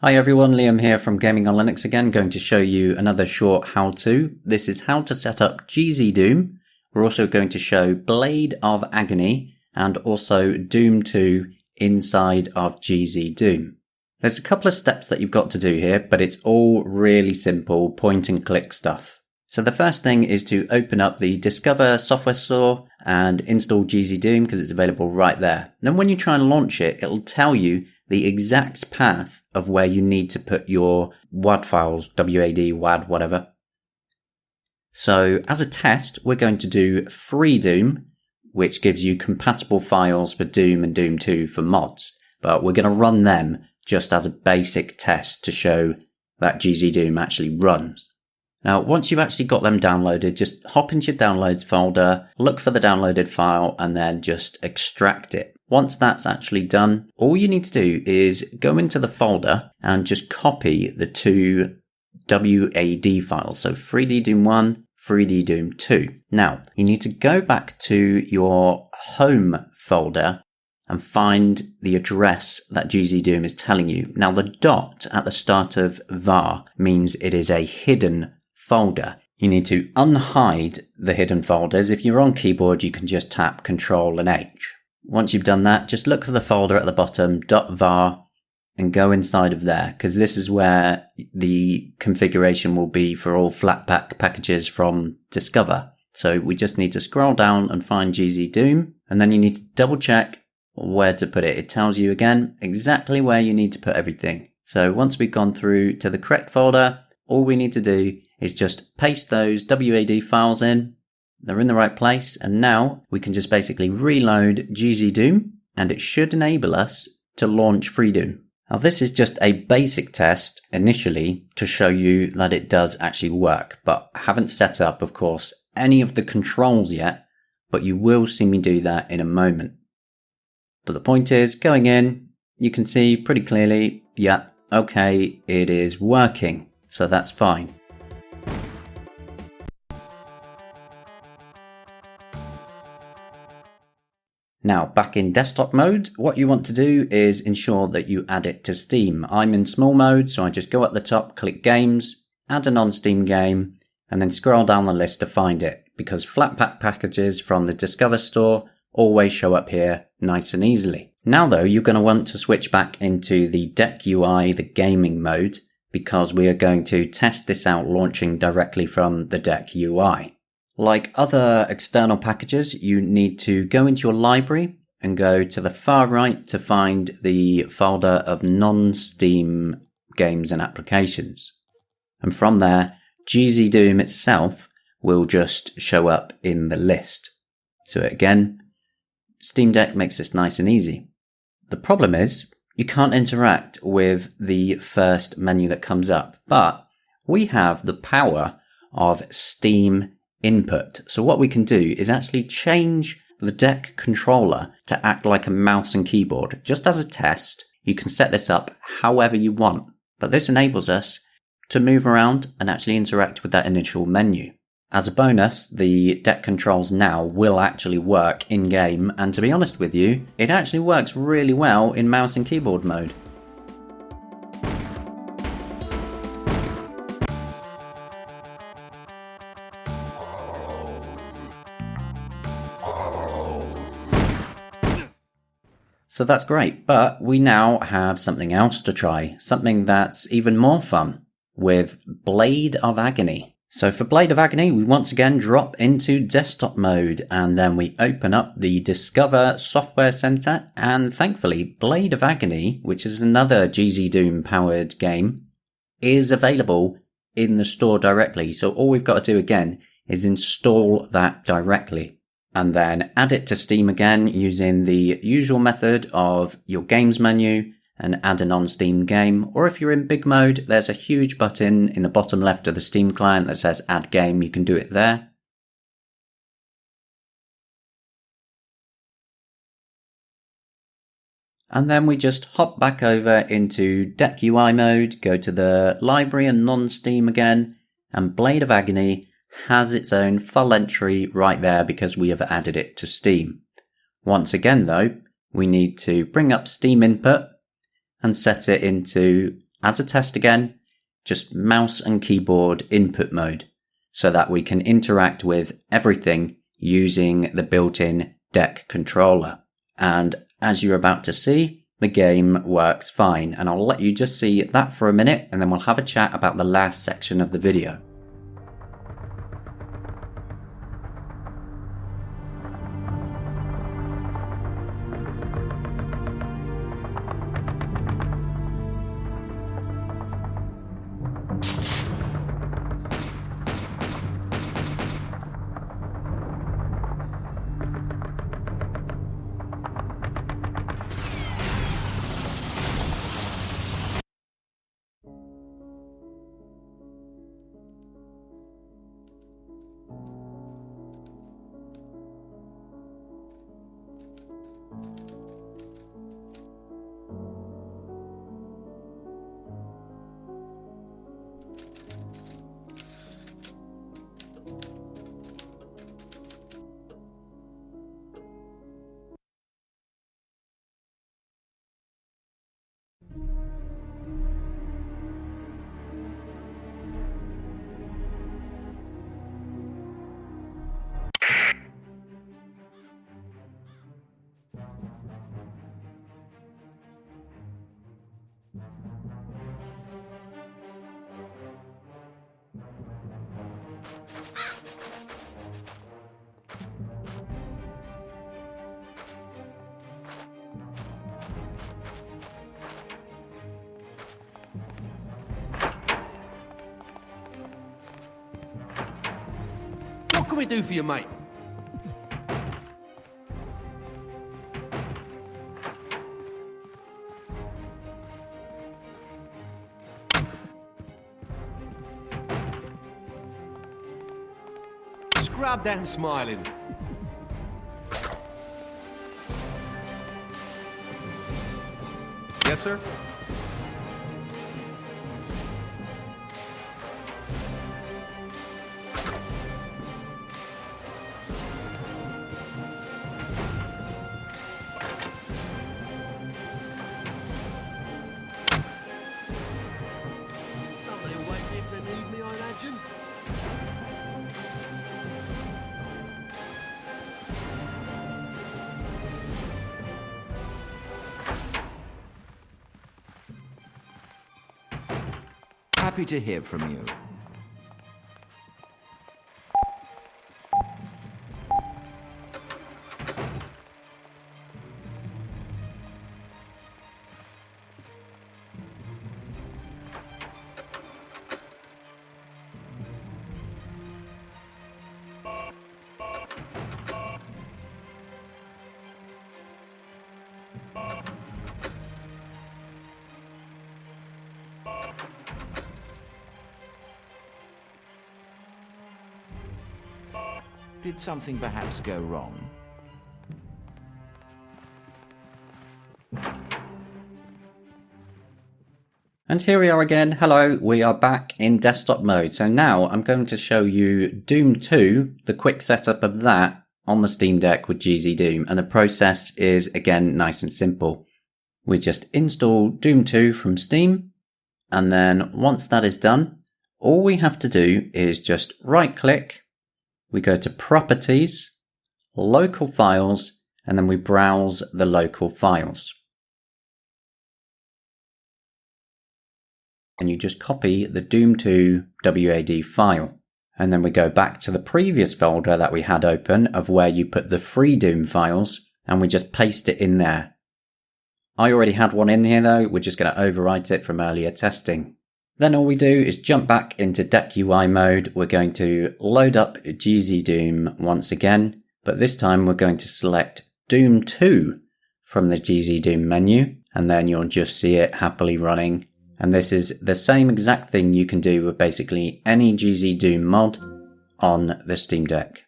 Hi everyone, Liam here from Gaming on Linux again, going to show you another short how-to. This is how to set up GZDoom. We're also going to show Blade of Agony and also Doom 2 inside of GZDoom. There's a couple of steps that you've got to do here, but it's all really simple point and click stuff. So the first thing is to open up the Discover software store and install GZDoom because it's available right there. Then when you try and launch it, it'll tell you the exact path of where you need to put your WAD files, WAD, WAD, whatever. So as a test, we're going to do FreeDoom, which gives you compatible files for Doom and Doom 2 for mods. But we're going to run them just as a basic test to show that GZDoom actually runs. Now, once you've actually got them downloaded, just hop into your downloads folder, look for the downloaded file, and then just extract it. Once that's actually done, all you need to do is go into the folder and just copy the two WAD files. So 3D-Doom 1, 3D-Doom 2. Now, you need to go back to your home folder and find the address that GZDoom is telling you. Now, the dot at the start of var means it is a hidden folder. You need to unhide the hidden folders. If you're on keyboard, you can just tap Ctrl and H. Once you've done that, just look for the folder at the bottom, .var, and go inside of there, because this is where the configuration will be for all Flatpak packages from Discover. So we just need to scroll down and find GZDoom, and then you need to double check where to put it. It tells you again exactly where you need to put everything. So once we've gone through to the correct folder, all we need to do is just paste those WAD files in. They're in the right place, and now we can just basically reload GZDoom, and it should enable us to launch FreeDoom. Now this is just a basic test initially to show you that it does actually work, but I haven't set up, of course, any of the controls yet, but you will see me do that in a moment. But the point is, going in, you can see pretty clearly, yeah, okay, it is working, so that's fine. Now, back in desktop mode, what you want to do is ensure that you add it to Steam. I'm in small mode, so I just go at the top, click Games, add a non-Steam game, and then scroll down the list to find it, because Flatpak packages from the Discover store always show up here nice and easily. Now though, you're going to want to switch back into the Deck UI, the gaming mode, because we are going to test this out launching directly from the Deck UI. Like other external packages, you need to go into your library and go to the far right to find the folder of non-Steam games and applications. And from there, GZDoom itself will just show up in the list. So again, Steam Deck makes this nice and easy. The problem is, you can't interact with the first menu that comes up, but we have the power of Steam input. So what we can do is actually change the Deck controller to act like a mouse and keyboard. Just as a test, you can set this up however you want, but this enables us to move around and actually interact with that initial menu. As a bonus, the Deck controls now will actually work in-game, and to be honest with you, it actually works really well in mouse and keyboard mode. So that's great, but we now have something else to try, something that's even more fun, with Blade of Agony. So for Blade of Agony, we once again drop into desktop mode, and then we open up the Discover Software Center, and thankfully Blade of Agony, which is another GZDoom powered game, is available in the store directly. So all we've got to do again is install that directly, and then add it to Steam again using the usual method of your games menu and add a non-Steam game. Or if you're in big mode, there's a huge button in the bottom left of the Steam client that says add game. You can do it there. And then we just hop back over into Deck UI mode, go to the library and non-Steam again, and Blade of Agony has its own full entry right there because we have added it to Steam. Once again though, we need to bring up Steam input and set it into as a test again, just mouse and keyboard input mode so that we can interact with everything using the built-in deck controller. And as you're about to see, the game works fine. And I'll let you just see that for a minute and then we'll have a chat about the last section of the video. What can we do for you, mate? Scrub that and smiling. Yes, sir? Somebody wait if they need me, I imagine. Happy to hear from you. Did something perhaps go wrong? And here we are again. Hello, we are back in desktop mode. So now I'm going to show you Doom 2, the quick setup of that on the Steam Deck with GZDoom. And the process is again nice and simple. We just install Doom 2 from Steam. And then once that is done, all we have to do is just right click. We go to Properties, Local Files, and then we browse the local files. And you just copy the Doom 2 WAD file. And then we go back to the previous folder that we had open of where you put the free Doom files, and we just paste it in there. I already had one in here though, we're just going to overwrite it from earlier testing. Then all we do is jump back into Deck UI mode. We're going to load up GZDoom once again, but this time we're going to select Doom 2 from the GZDoom menu, and then you'll just see it happily running. And this is the same exact thing you can do with basically any GZDoom mod on the Steam Deck.